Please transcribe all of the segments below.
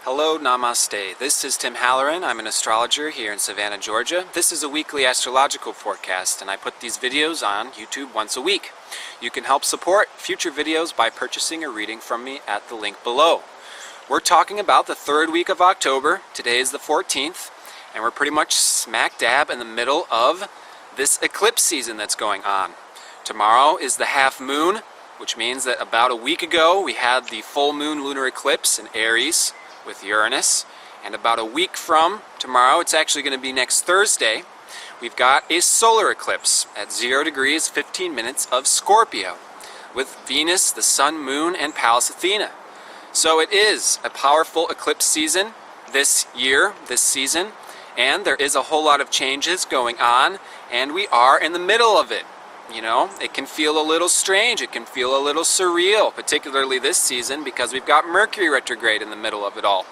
Hello, namaste. This is Tim Halloran. I'm an astrologer here in Savannah, Georgia. This is a weekly astrological forecast, and I put these videos on YouTube once a week. You can help support future videos by purchasing a reading from me at the link below. We're talking about the third week of October. Today is the 14th, and we're pretty much smack dab in the middle of this eclipse season that's going on. Tomorrow is the half moon, which means that about a week ago we had the full moon lunar eclipse in Aries with Uranus, and about a week from tomorrow, it's actually going to be next Thursday, we've got a solar eclipse at 0 degrees 15 minutes of Scorpio with Venus, the Sun, Moon, and Pallas Athena. So it is a powerful eclipse season this year, this season, and there is a whole lot of changes going on, and we are in the middle of it. You know, it can feel a little strange, it can feel a little surreal, particularly this season because we've got Mercury retrograde in the middle of it all,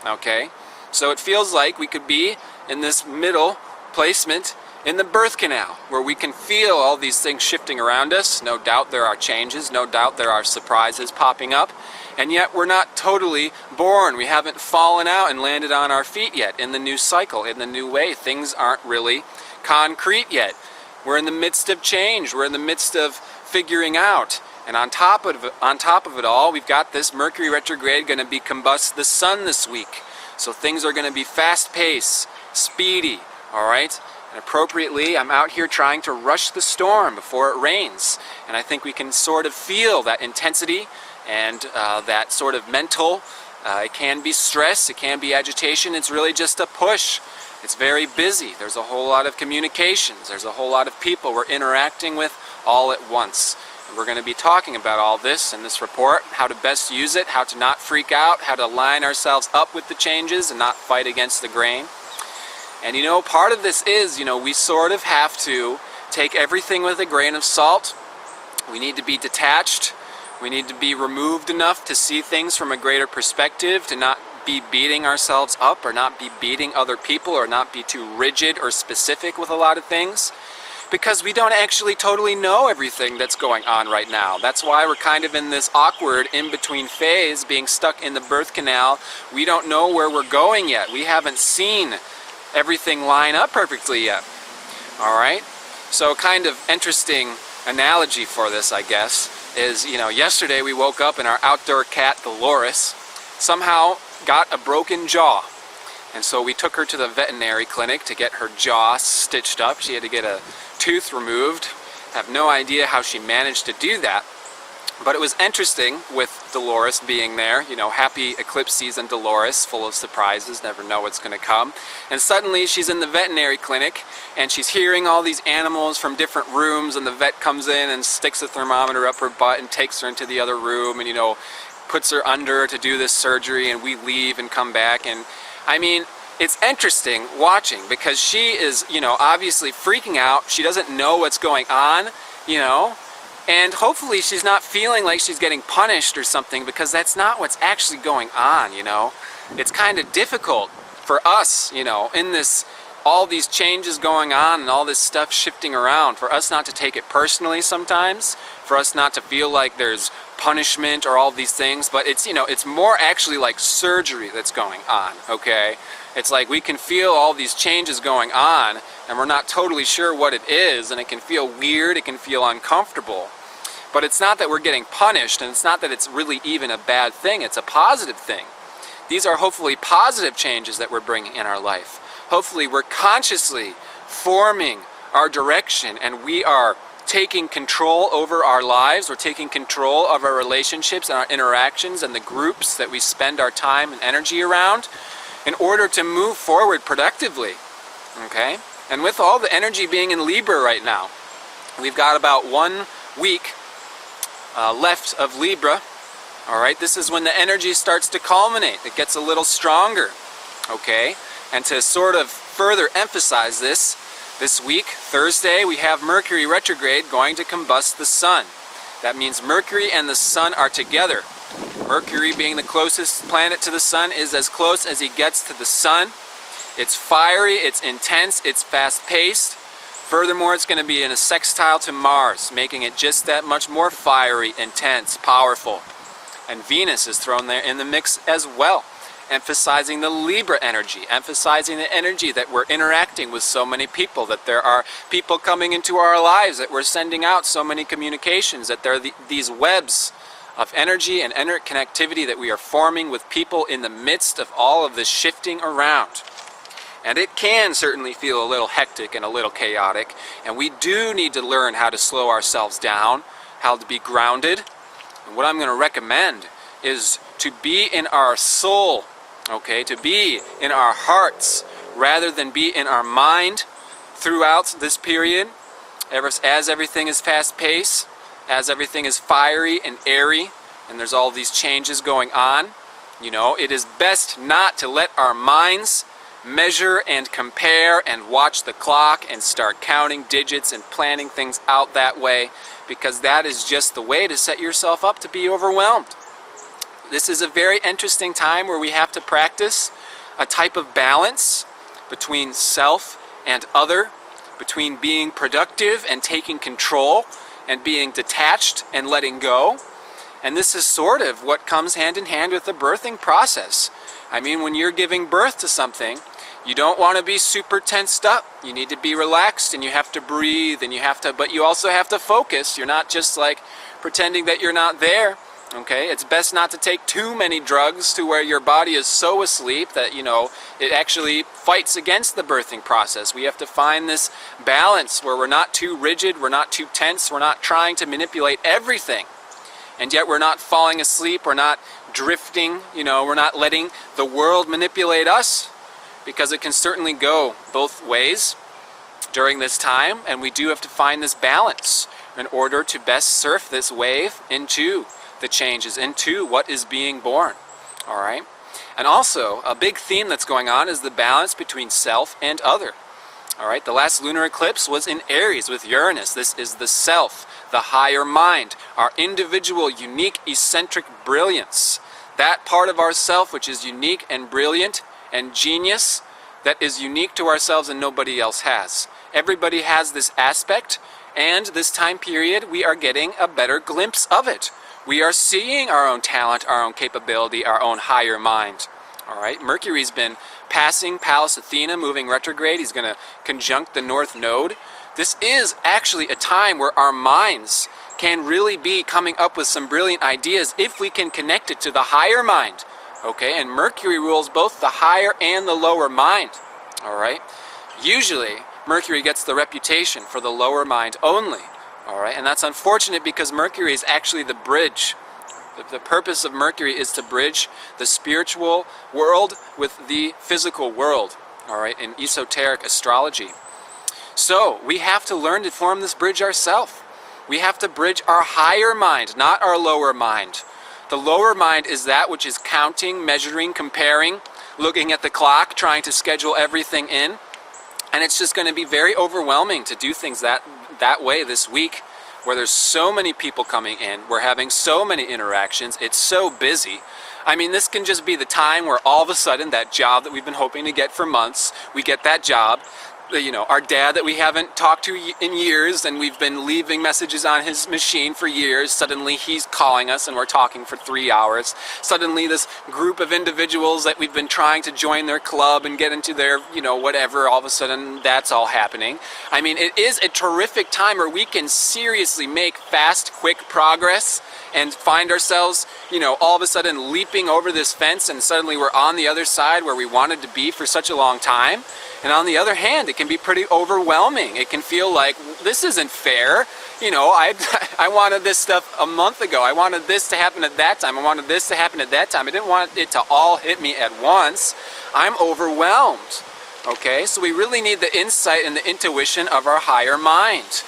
okay? So it feels like we could be in this middle placement in the birth canal where we can feel all these things shifting around us. No doubt there are changes, no doubt there are surprises popping up, and yet we're not totally born. We haven't fallen out and landed on our feet yet in the new cycle, in the new way. Things aren't really concrete yet. We're in the midst of change. We're in the midst of figuring out. And on top of it all, we've got this Mercury retrograde going to be combust the sun this week. So things are going to be fast-paced, speedy, all right? And appropriately, I'm out here trying to rush the storm before it rains. And I think we can sort of feel that intensity and that sort of mental, it can be stress, it can be agitation. It's really just a push. It's very busy. There's a whole lot of communications. There's a whole lot of people we're interacting with all at once. And we're going to be talking about all this in this report, how to best use it, how to not freak out, how to line ourselves up with the changes and not fight against the grain. And you know, part of this is, we sort of have to take everything with a grain of salt. We need to be detached. We need to be removed enough to see things from a greater perspective, to not be beating ourselves up or not be beating other people or not be too rigid or specific with a lot of things, because we don't actually totally know everything that's going on right now. That's why we're kind of in this awkward in-between phase, being stuck in the birth canal. We don't know where we're going yet. We haven't seen everything line up perfectly yet. All right? So kind of interesting analogy for this, I guess, is, yesterday we woke up and our outdoor cat, Dolores, somehow got a broken jaw. And so we took her to the veterinary clinic to get her jaw stitched up. She had to get a tooth removed. I have no idea how she managed to do that. But it was interesting with Dolores being there, happy eclipse season Dolores, full of surprises, never know what's going to come. And suddenly she's in the veterinary clinic and she's hearing all these animals from different rooms, and the vet comes in and sticks a thermometer up her butt and takes her into the other room and, puts her under to do this surgery, and we leave and come back. And I mean, it's interesting watching because she is, obviously freaking out. She doesn't know what's going on, and hopefully she's not feeling like she's getting punished or something, because that's not what's actually going on, It's kind of difficult for us, in this, all these changes going on and all this stuff shifting around, for us not to take it personally sometimes, for us not to feel like there's punishment or all these things, but it's, it's more actually like surgery that's going on, okay? It's like we can feel all these changes going on and we're not totally sure what it is, and it can feel weird, it can feel uncomfortable. But it's not that we're getting punished, and it's not that it's really even a bad thing, it's a positive thing. These are hopefully positive changes that we're bringing in our life. Hopefully we're consciously forming our direction, and we are taking control over our lives. We're taking control of our relationships and our interactions and the groups that we spend our time and energy around in order to move forward productively, okay? And with all the energy being in Libra right now, we've got about 1 week left of Libra, all right? This is when the energy starts to culminate. It gets a little stronger, okay? And to sort of further emphasize this week, Thursday, we have Mercury retrograde going to combust the sun. That means Mercury and the sun are together. Mercury, being the closest planet to the sun, is as close as he gets to the sun. It's fiery, it's intense, it's fast-paced. Furthermore, it's going to be in a sextile to Mars, making it just that much more fiery, intense, powerful. And Venus is thrown there in the mix as well. emphasizing the Libra energy, emphasizing the energy that we're interacting with so many people, that there are people coming into our lives, that we're sending out so many communications, that there are these webs of energy and interconnectivity that we are forming with people in the midst of all of this shifting around. And it can certainly feel a little hectic and a little chaotic, and we do need to learn how to slow ourselves down, how to be grounded. And what I'm going to recommend is to be in our soul, okay, to be in our hearts rather than be in our mind throughout this period, as everything is fast-paced, as everything is fiery and airy, and there's all these changes going on. You know, it is best not to let our minds measure and compare and watch the clock and start counting digits and planning things out that way, because that is just the way to set yourself up to be overwhelmed. This is a very interesting time where we have to practice a type of balance between self and other, between being productive and taking control, and being detached and letting go. And this is sort of what comes hand in hand with the birthing process. I mean, when you're giving birth to something, you don't want to be super tensed up. You need to be relaxed, and you have to breathe, and but you also have to focus. You're not just like pretending that you're not there. Okay, it's best not to take too many drugs to where your body is so asleep that, you know, it actually fights against the birthing process. We have to find this balance where we're not too rigid, we're not too tense, we're not trying to manipulate everything. And yet we're not falling asleep, we're not drifting, you know, we're not letting the world manipulate us, because it can certainly go both ways during this time, and we do have to find this balance in order to best surf this wave into the changes, into what is being born. All right? And also, a big theme that's going on is the balance between self and other. All right? The last lunar eclipse was in Aries with Uranus. This is the self, the higher mind, our individual, unique, eccentric brilliance. That part of ourself which is unique and brilliant and genius, that is unique to ourselves and nobody else has. Everybody has this aspect, and this time period we are getting a better glimpse of it. We are seeing our own talent, our own capability, our own higher mind. All right, Mercury's been passing Pallas Athena, moving retrograde. He's going to conjunct the North Node. This is actually a time where our minds can really be coming up with some brilliant ideas if we can connect it to the higher mind. Okay, and Mercury rules both the higher and the lower mind. All right, usually Mercury gets the reputation for the lower mind only. All right, and that's unfortunate because Mercury is actually the bridge. The purpose of Mercury is to bridge the spiritual world with the physical world, all right, in esoteric astrology. So we have to learn to form this bridge ourselves. We have to bridge our higher mind, not our lower mind. The lower mind is that which is counting, measuring, comparing, looking at the clock, trying to schedule everything in. And it's just going to be very overwhelming to do things that way this week, where there's so many people coming in, we're having so many interactions, it's so busy. I mean, this can just be the time where all of a sudden that job that we've been hoping to get for months, we get that job. You know, our dad that we haven't talked to in years, and we've been leaving messages on his machine for years, suddenly he's calling us and we're talking for 3 hours. Suddenly this group of individuals that we've been trying to join their club and get into their, you know, whatever, all of a sudden that's all happening. I mean, it is a terrific time where we can seriously make fast, quick progress and find ourselves, you know, all of a sudden leaping over this fence, and suddenly we're on the other side where we wanted to be for such a long time. And on the other hand, it can be pretty overwhelming. It can feel like, this isn't fair. You know, I wanted this stuff a month ago. I wanted this to happen at that time. I wanted this to happen at that time. I didn't want it to all hit me at once. I'm overwhelmed. Okay, so we really need the insight and the intuition of our higher mind.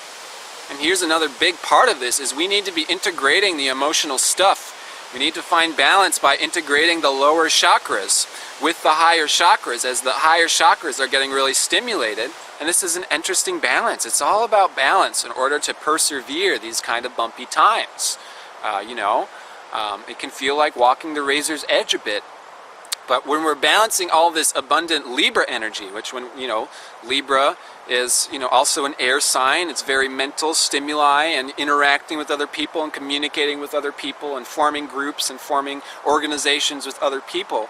And here's another big part of this, is we need to be integrating the emotional stuff. We need to find balance by integrating the lower chakras with the higher chakras, as the higher chakras are getting really stimulated. And this is an interesting balance. It's all about balance in order to persevere these kind of bumpy times. It can feel like walking the razor's edge a bit. But when we're balancing all this abundant Libra energy, which Libra is, also an air sign. It's very mental stimuli and interacting with other people and communicating with other people and forming groups and forming organizations with other people.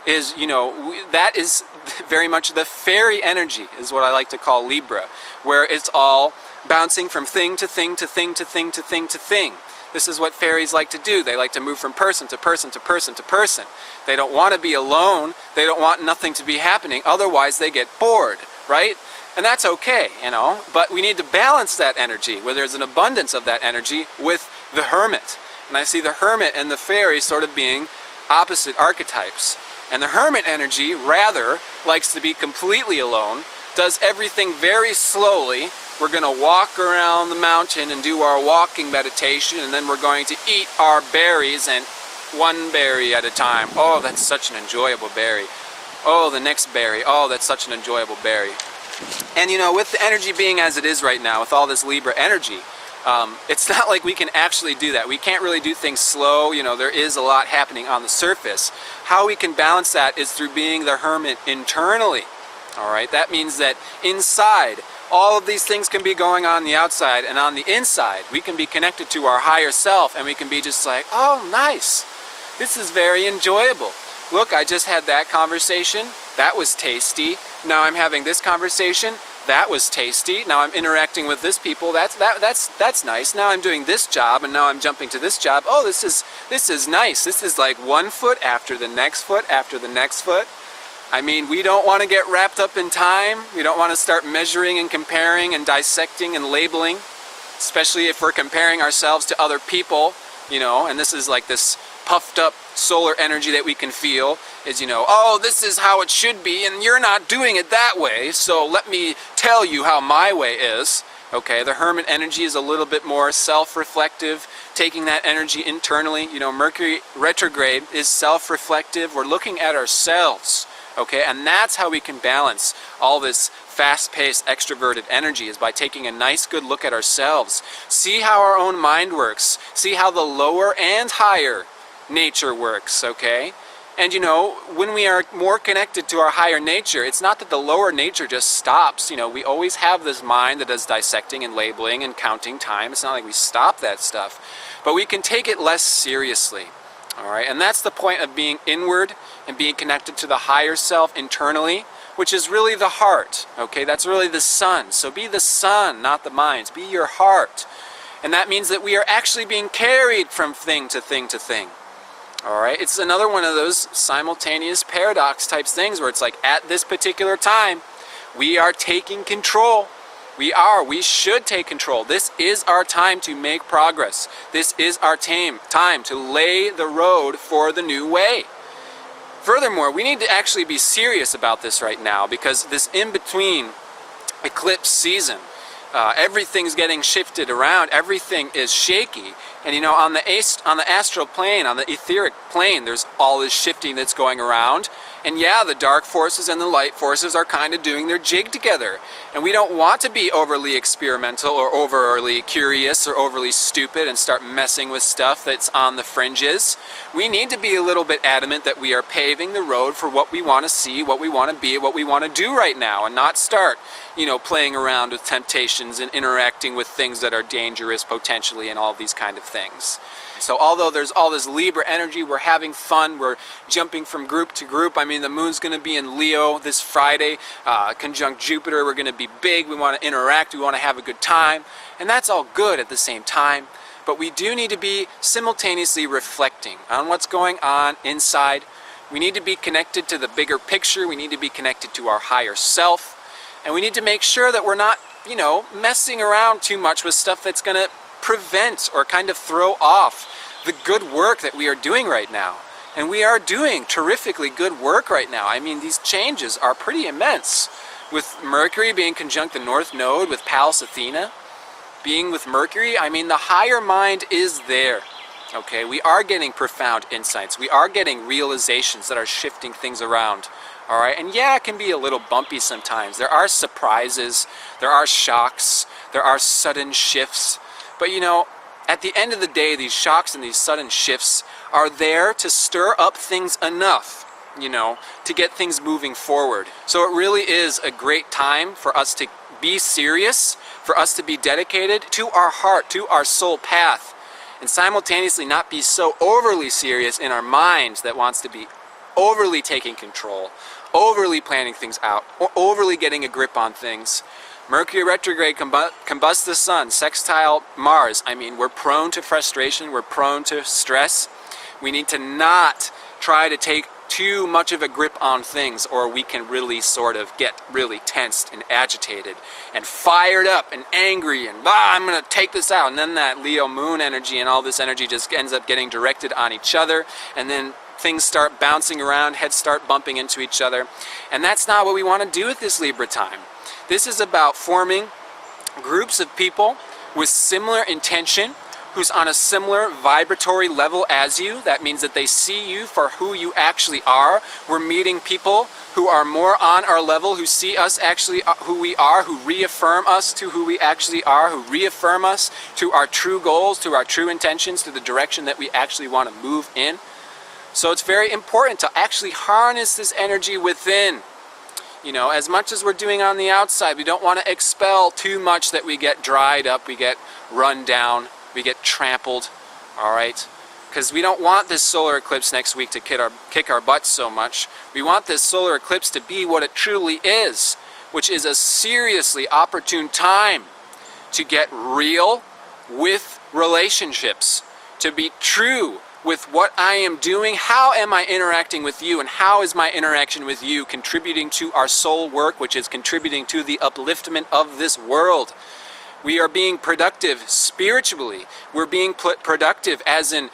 is, that is very much the fairy energy, is what I like to call Libra, where it's all bouncing from thing to thing to thing to thing to thing to thing. This is what fairies like to do. They like to move from person to person to person to person. They don't want to be alone. They don't want nothing to be happening. Otherwise, they get bored, right? And that's okay, But we need to balance that energy, where there's an abundance of that energy, with the hermit. And I see the hermit and the fairy sort of being opposite archetypes. And the hermit energy rather likes to be completely alone, does everything very slowly. We're going to walk around the mountain and do our walking meditation, and then we're going to eat our berries, and one berry at a time. Oh, that's such an enjoyable berry. Oh, the next berry. Oh, that's such an enjoyable berry. And with the energy being as it is right now, with all this Libra energy, it's not like we can actually do that. We can't really do things slow. There is a lot happening on the surface. How we can balance that is through being the hermit internally. All right, that means that inside, all of these things can be going on the outside, and on the inside, we can be connected to our higher self, and we can be just like, oh, nice. This is very enjoyable. Look, I just had that conversation. That was tasty. Now I'm having this conversation. That was tasty. Now I'm interacting with this people. That's nice. Now I'm doing this job, and now I'm jumping to this job. Oh, this is nice. This is like one foot after the next foot after the next foot. I mean, we don't want to get wrapped up in time. We don't want to start measuring and comparing and dissecting and labeling, especially if we're comparing ourselves to other people, and this is like this puffed up solar energy that we can feel is, oh, this is how it should be, and you're not doing it that way, so let me tell you how my way is. Okay, the hermit energy is a little bit more self-reflective, taking that energy internally. Mercury retrograde is self-reflective. We're looking at ourselves. Okay, and that's how we can balance all this fast-paced, extroverted energy, is by taking a nice, good look at ourselves. See how our own mind works. See how the lower and higher nature works, okay? And when we are more connected to our higher nature, it's not that the lower nature just stops. We always have this mind that does dissecting and labeling and counting time. It's not like we stop that stuff. But we can take it less seriously. All right, and that's the point of being inward and being connected to the higher self internally, which is really the heart. Okay, that's really the sun. So be the sun, not the minds. Be your heart. And that means that we are actually being carried from thing to thing to thing. All right, it's another one of those simultaneous paradox type things where it's like, at this particular time, we are taking control. We should take control. This is our time to make progress. This is our time to lay the road for the new way. Furthermore, we need to actually be serious about this right now, because this in-between eclipse season, everything's getting shifted around, everything is shaky, and on the astral plane, on the etheric plane, there's all this shifting that's going around. And yeah, the dark forces and the light forces are kind of doing their jig together. And we don't want to be overly experimental or overly curious or overly stupid and start messing with stuff that's on the fringes. We need to be a little bit adamant that we are paving the road for what we want to see, what we want to be, what we want to do right now, and not start, playing around with temptations and interacting with things that are dangerous potentially and all these kind of things. So although there's all this Libra energy, we're having fun, we're jumping from group to group. I mean, the moon's going to be in Leo this Friday, conjunct Jupiter. We're going to be big, we want to interact, we want to have a good time, and that's all good at the same time. But we do need to be simultaneously reflecting on what's going on inside. We need to be connected to the bigger picture, we need to be connected to our higher self, and we need to make sure that we're not, messing around too much with stuff that's going to prevent or kind of throw off the good work that we are doing right now. And we are doing terrifically good work right now. I mean, these changes are pretty immense. With Mercury being conjunct the North Node with Pallas Athena, being with Mercury, I mean, the higher mind is there. Okay, we are getting profound insights. We are getting realizations that are shifting things around. All right, and yeah, it can be a little bumpy sometimes. There are surprises, there are shocks, there are sudden shifts. But at the end of the day, these shocks and these sudden shifts are there to stir up things enough, to get things moving forward. So it really is a great time for us to be serious, for us to be dedicated to our heart, to our soul path, and simultaneously not be so overly serious in our mind that wants to be overly taking control, overly planning things out, or overly getting a grip on things. Mercury retrograde combusts the sun, sextile Mars. I mean, we're prone to frustration, we're prone to stress. We need to not try to take too much of a grip on things, or we can really sort of get really tensed and agitated and fired up and angry and I'm gonna take this out, and then that Leo moon energy and all this energy just ends up getting directed on each other, and then things start bouncing around, heads start bumping into each other, and that's not what we want to do with this Libra time. This is about forming groups of people with similar intention, who's on a similar vibratory level as you. That means that they see you for who you actually are. We're meeting people who are more on our level, who see us actually who we are, who reaffirm us to who we actually are, who reaffirm us to our true goals, to our true intentions, to the direction that we actually want to move in. So it's very important to actually harness this energy within. You know, as much as we're doing on the outside, we don't want to expel too much that we get dried up, we get run down, we get trampled, all right? Because we don't want this solar eclipse next week to kick our butts so much. We want this solar eclipse to be what it truly is, which is a seriously opportune time to get real with relationships, to be true with what I am doing. How am I interacting with you, and how is my interaction with you contributing to our soul work, which is contributing to the upliftment of this world? We are being productive spiritually. We're being productive as in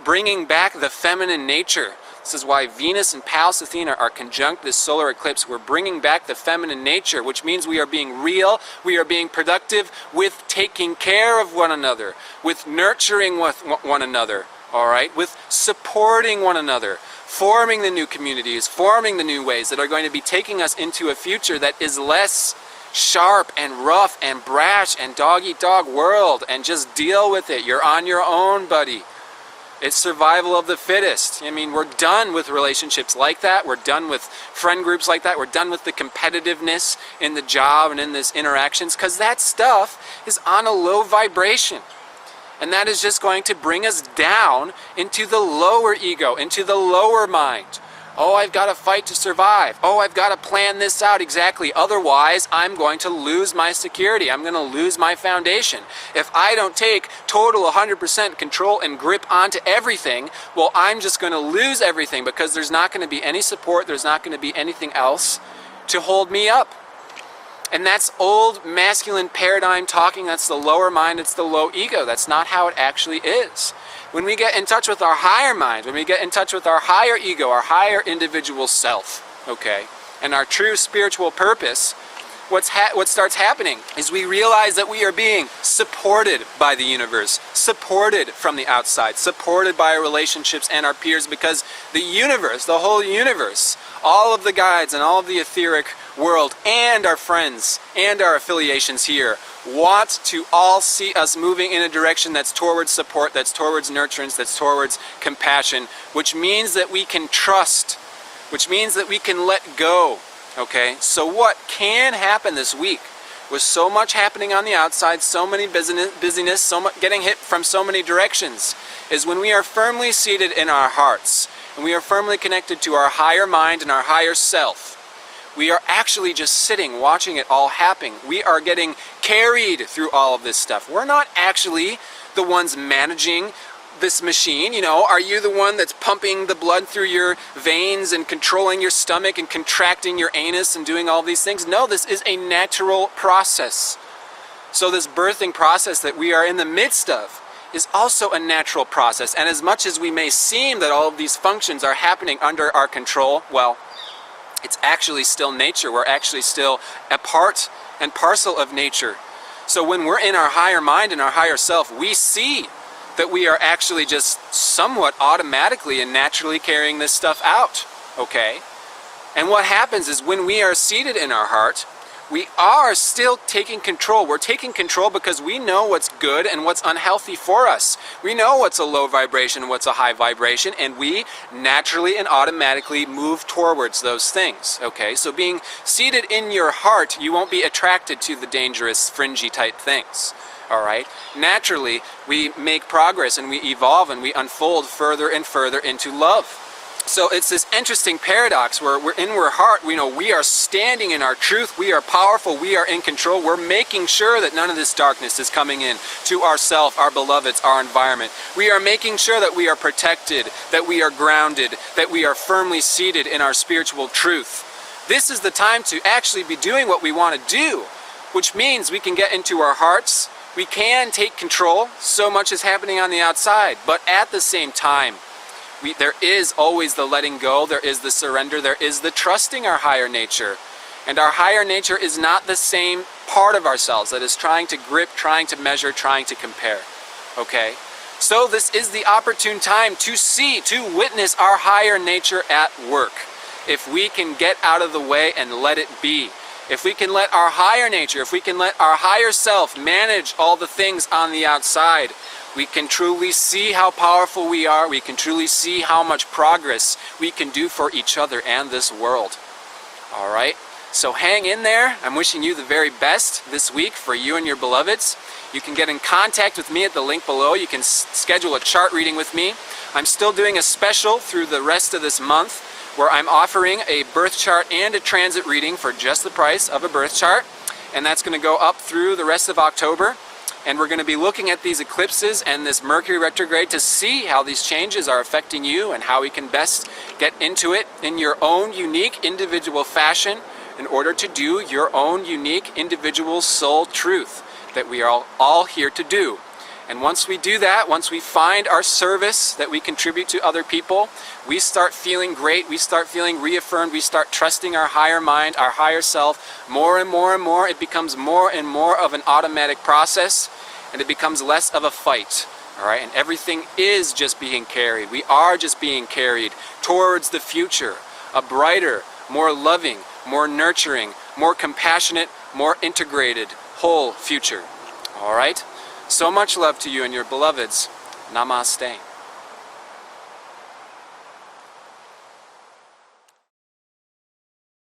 bringing back the feminine nature. This is why Venus and Pallas Athena are conjunct this solar eclipse. We're bringing back the feminine nature, which means we are being real, we are being productive with taking care of one another, with nurturing with one another, all right, with supporting one another, forming the new communities, forming the new ways that are going to be taking us into a future that is less sharp and rough and brash and dog-eat-dog world, and just deal with it. You're on your own, buddy. It's survival of the fittest. I mean, we're done with relationships like that. We're done with friend groups like that. We're done with the competitiveness in the job and in this interactions, because that stuff is on a low vibration. And that is just going to bring us down into the lower ego, into the lower mind. Oh, I've got to fight to survive. Oh, I've got to plan this out exactly. Otherwise, I'm going to lose my security. I'm going to lose my foundation. If I don't take total 100% control and grip onto everything, well, I'm just going to lose everything, because there's not going to be any support. There's not going to be anything else to hold me up. And that's old masculine paradigm talking. That's the lower mind. It's the low ego. That's not how it actually is. When we get in touch with our higher mind, when we get in touch with our higher ego, our higher individual self, okay, and our true spiritual purpose, what starts happening is we realize that we are being supported by the universe, supported from the outside, supported by our relationships and our peers, because the universe, the whole universe, all of the guides and all of the etheric world and our friends and our affiliations here want to all see us moving in a direction that's towards support, that's towards nurturance, that's towards compassion, which means that we can trust, which means that we can let go. Okay, so what can happen this week with so much happening on the outside, so many busyness, so much getting hit from so many directions, is when we are firmly seated in our hearts and we are firmly connected to our higher mind and our higher self. We are actually just sitting, watching it all happen. We are getting carried through all of this stuff. We're not actually the ones managing this machine. You know, are you the one that's pumping the blood through your veins and controlling your stomach and contracting your anus and doing all these things? No, this is a natural process. So this birthing process that we are in the midst of is also a natural process. And as much as we may seem that all of these functions are happening under our control, well, it's actually still nature. We're actually still a part and parcel of nature. So when we're in our higher mind and our higher self, we see that we are actually just somewhat automatically and naturally carrying this stuff out, okay? And what happens is when we are seated in our heart, we are still taking control. We're taking control because we know what's good and what's unhealthy for us. We know what's a low vibration and what's a high vibration, and we naturally and automatically move towards those things, okay? So being seated in your heart, you won't be attracted to the dangerous, fringy type things. All right? Naturally, we make progress and we evolve and we unfold further and further into love. So it's this interesting paradox where we're heart, we are standing in our truth, we are powerful, we are in control, we're making sure that none of this darkness is coming in to ourself, our beloveds, our environment. We are making sure that we are protected, that we are grounded, that we are firmly seated in our spiritual truth. This is the time to actually be doing what we want to do, which means we can get into our hearts, we can take control. So much is happening on the outside, but at the same time, there is always the letting go, there is the surrender, there is the trusting our higher nature. And our higher nature is not the same part of ourselves that is trying to grip, trying to measure, trying to compare. Okay? So this is the opportune time to see, to witness our higher nature at work. If we can get out of the way and let it be. If we can let our higher nature, if we can let our higher self manage all the things on the outside, we can truly see how powerful we are. We can truly see how much progress we can do for each other and this world. All right? So hang in there. I'm wishing you the very best this week for you and your beloveds. You can get in contact with me at the link below. You can schedule a chart reading with me. I'm still doing a special through the rest of this month where I'm offering a birth chart and a transit reading for just the price of a birth chart. And that's going to go up through the rest of October. And we're going to be looking at these eclipses and this Mercury retrograde to see how these changes are affecting you and how we can best get into it in your own unique individual fashion in order to do your own unique individual soul truth that we are all here to do. And once we do that, once we find our service that we contribute to other people, we start feeling great, we start feeling reaffirmed, we start trusting our higher mind, our higher self more and more and more. It becomes more and more of an automatic process, and it becomes less of a fight. All right, and everything is just being carried. We are just being carried towards the future, a brighter, more loving, more nurturing, more compassionate, more integrated, whole future. All right? So much love to you and your beloveds. Namaste.